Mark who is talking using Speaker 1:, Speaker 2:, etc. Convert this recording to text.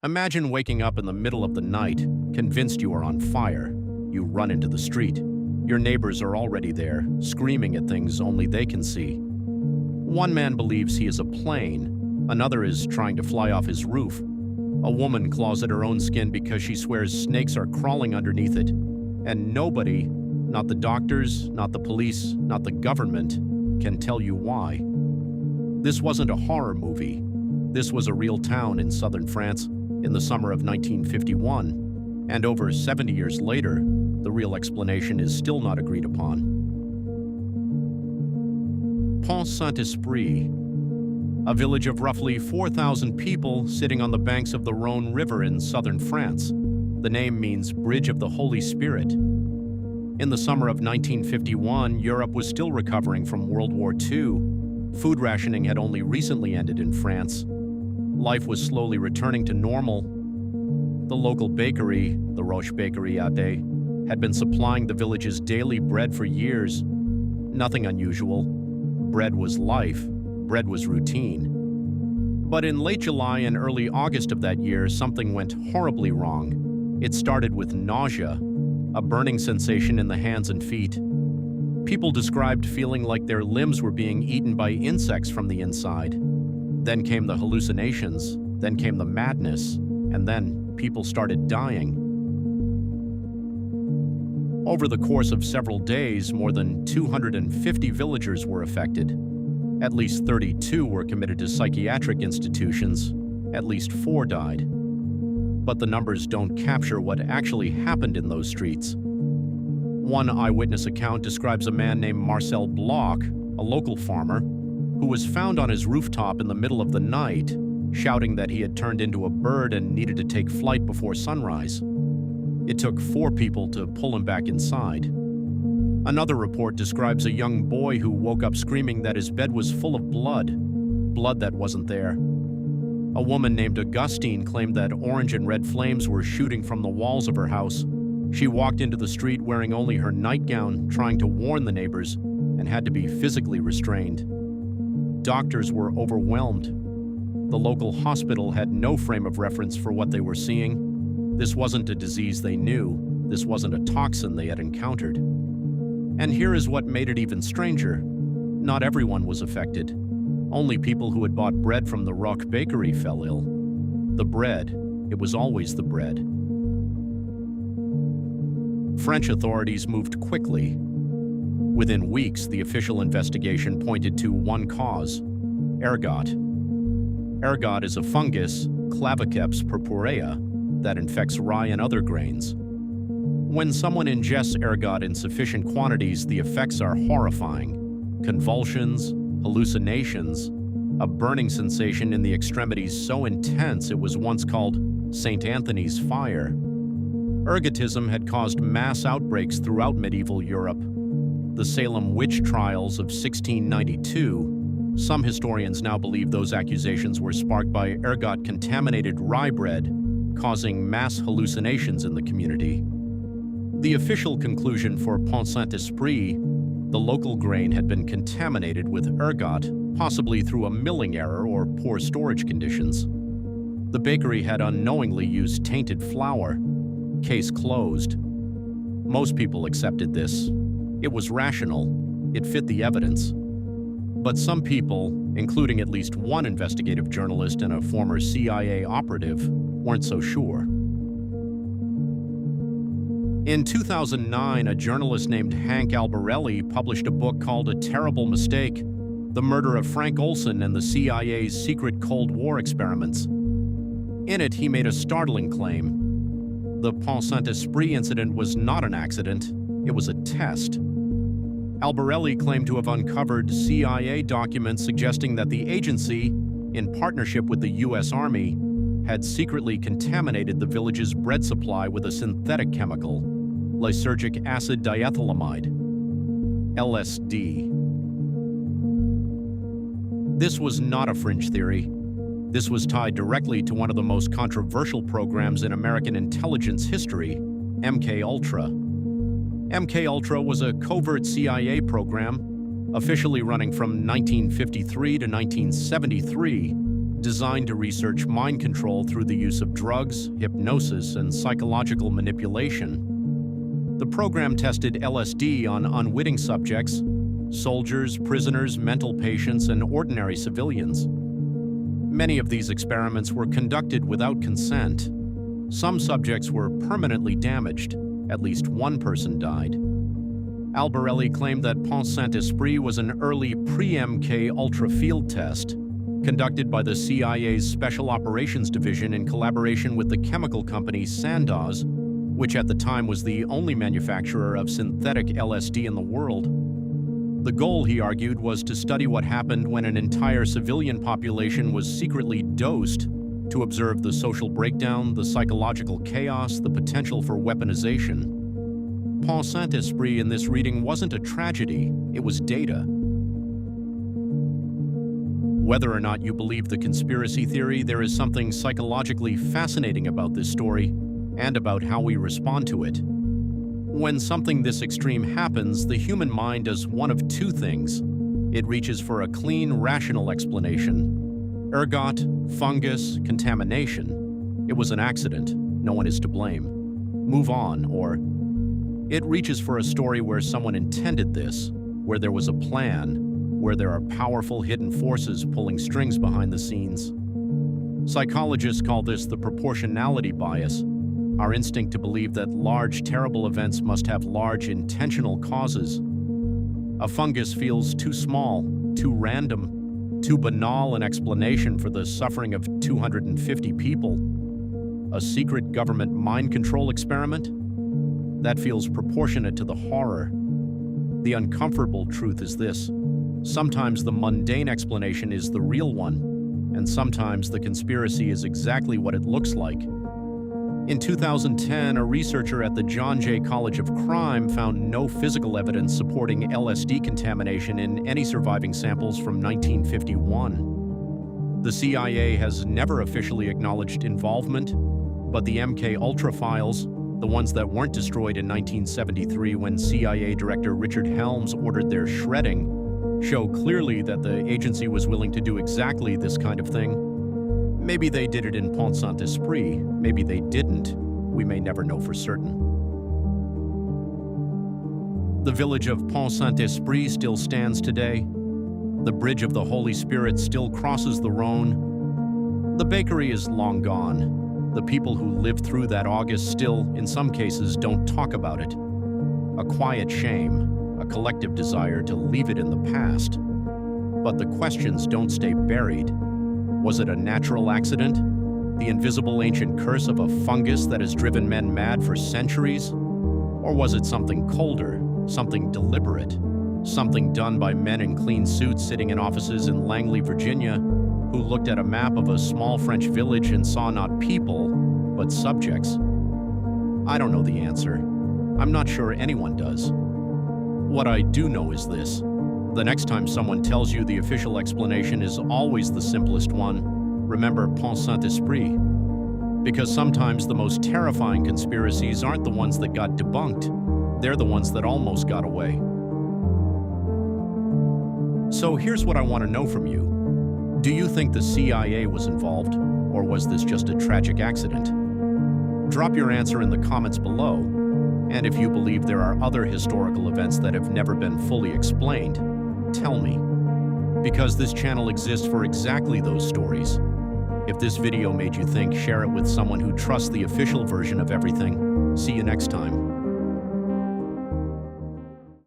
Speaker 1: Imagine waking up in the middle of the night, convinced you are on fire. You run into the street. Your neighbors are already there, screaming at things only they can see. One man believes he is a plane. Another is trying to fly off his roof. A woman claws at her own skin because she swears snakes are crawling underneath it. And nobody, not the doctors, not the police, not the government, can tell you why. This wasn't a horror movie. This was a real town in southern France in the summer of 1951. And over 70 years later, the real explanation is still not agreed upon. Pont-Saint-Esprit, a village of roughly 4,000 people sitting on the banks of the Rhône River in southern France. The name means Bridge of the Holy Spirit. In the summer of 1951, Europe was still recovering from World War II. Food rationing had only recently ended in France. Life was slowly returning to normal. The local bakery, the Roche Bakery Ade, had been supplying the village's daily bread for years. Nothing unusual. Bread was life. Bread was routine. But in late July and early August of that year, something went horribly wrong. It started with nausea, a burning sensation in the hands and feet. People described feeling like their limbs were being eaten by insects from the inside. Then came the hallucinations, then came the madness, and then people started dying. Over the course of several days, more than 250 villagers were affected. At least 32 were committed to psychiatric institutions. At least 4 died. But the numbers don't capture what actually happened in those streets. One eyewitness account describes a man named Marcel Bloch, a local farmer, who was found on his rooftop in the middle of the night, shouting that he had turned into a bird and needed to take flight before sunrise. It took 4 people to pull him back inside. Another report describes a young boy who woke up screaming that his bed was full of blood that wasn't there. A woman named Augustine claimed that orange and red flames were shooting from the walls of her house. She walked into the street wearing only her nightgown, trying to warn the neighbors, and had to be physically restrained. Doctors were overwhelmed. The local hospital had no frame of reference for what they were seeing. This wasn't a disease they knew. This wasn't a toxin they had encountered. And here is what made it even stranger. Not everyone was affected. Only people who had bought bread from the Roche Bakery fell ill. The bread, it was always the bread. French authorities moved quickly. Within weeks, the official investigation pointed to one cause: ergot. Ergot is a fungus, Claviceps purpurea, that infects rye and other grains. When someone ingests ergot in sufficient quantities, the effects are horrifying. Convulsions, hallucinations, a burning sensation in the extremities so intense it was once called St. Anthony's fire. Ergotism had caused mass outbreaks throughout medieval Europe. The Salem witch trials of 1692, some historians now believe those accusations were sparked by ergot-contaminated rye bread, causing mass hallucinations in the community. The official conclusion for Pont-Saint-Esprit, the local grain had been contaminated with ergot, possibly through a milling error or poor storage conditions. The bakery had unknowingly used tainted flour. Case closed. Most people accepted this. It was rational. It fit the evidence. But some people, including at least one investigative journalist and a former CIA operative, weren't so sure. In 2009, a journalist named Hank Albarelli published a book called A Terrible Mistake: The Murder of Frank Olson and the CIA's Secret Cold War Experiments. In it, he made a startling claim. The Pont-Saint-Esprit incident was not an accident, it was a test. Albarelli claimed to have uncovered CIA documents suggesting that the agency, in partnership with the U.S. Army, had secretly contaminated the village's bread supply with a synthetic chemical, lysergic acid diethylamide, LSD. This was not a fringe theory. This was tied directly to one of the most controversial programs in American intelligence history, MK-Ultra. MK-Ultra was a covert CIA program, officially running from 1953 to 1973, designed to research mind control through the use of drugs, hypnosis, and psychological manipulation. The program tested LSD on unwitting subjects, soldiers, prisoners, mental patients, and ordinary civilians. Many of these experiments were conducted without consent. Some subjects were permanently damaged. At least one person died. Albarelli claimed that Pont-Saint-Esprit was an early pre-MK ultra field test conducted by the CIA's Special Operations Division in collaboration with the chemical company Sandoz, which at the time was the only manufacturer of synthetic LSD in the world. The goal, he argued, was to study what happened when an entire civilian population was secretly dosed to observe the social breakdown, the psychological chaos, the potential for weaponization. Pont-Saint-Esprit in this reading wasn't a tragedy, it was data. Whether or not you believe the conspiracy theory, there is something psychologically fascinating about this story and about how we respond to it. When something this extreme happens, the human mind does one of two things. It reaches for a clean, rational explanation. Ergot, fungus, contamination. It was an accident. No one is to blame. Move on, or it reaches for a story where someone intended this, where there was a plan, where there are powerful hidden forces pulling strings behind the scenes. Psychologists call this the proportionality bias, our instinct to believe that large, terrible events must have large, intentional causes. A fungus feels too small, too random, too banal an explanation for the suffering of 250 people. A secret government mind control experiment? That feels proportionate to the horror. The uncomfortable truth is this: sometimes the mundane explanation is the real one, and sometimes the conspiracy is exactly what it looks like. In 2010, a researcher at the John Jay College of Crime found no physical evidence supporting LSD contamination in any surviving samples from 1951. The CIA has never officially acknowledged involvement, but the MK Ultra files, the ones that weren't destroyed in 1973 when CIA Director Richard Helms ordered their shredding, show clearly that the agency was willing to do exactly this kind of thing. Maybe they did it in Pont-Saint-Esprit, maybe they didn't. We may never know for certain. The village of Pont-Saint-Esprit still stands today. The Bridge of the Holy Spirit still crosses the Rhone. The bakery is long gone. The people who lived through that August still, in some cases, don't talk about it. A quiet shame, a collective desire to leave it in the past. But the questions don't stay buried. Was it a natural accident? The invisible ancient curse of a fungus that has driven men mad for centuries? Or was it something colder, something deliberate, something done by men in clean suits sitting in offices in Langley, Virginia, who looked at a map of a small French village and saw not people, but subjects? I don't know the answer. I'm not sure anyone does. What I do know is this: the next time someone tells you the official explanation is always the simplest one, remember Pont-Saint-Esprit. Because sometimes the most terrifying conspiracies aren't the ones that got debunked, they're the ones that almost got away. So here's what I want to know from you. Do you think the CIA was involved, or was this just a tragic accident? Drop your answer in the comments below, and if you believe there are other historical events that have never been fully explained, tell me. Because this channel exists for exactly those stories. If this video made you think, share it with someone who trusts the official version of everything. See you next time.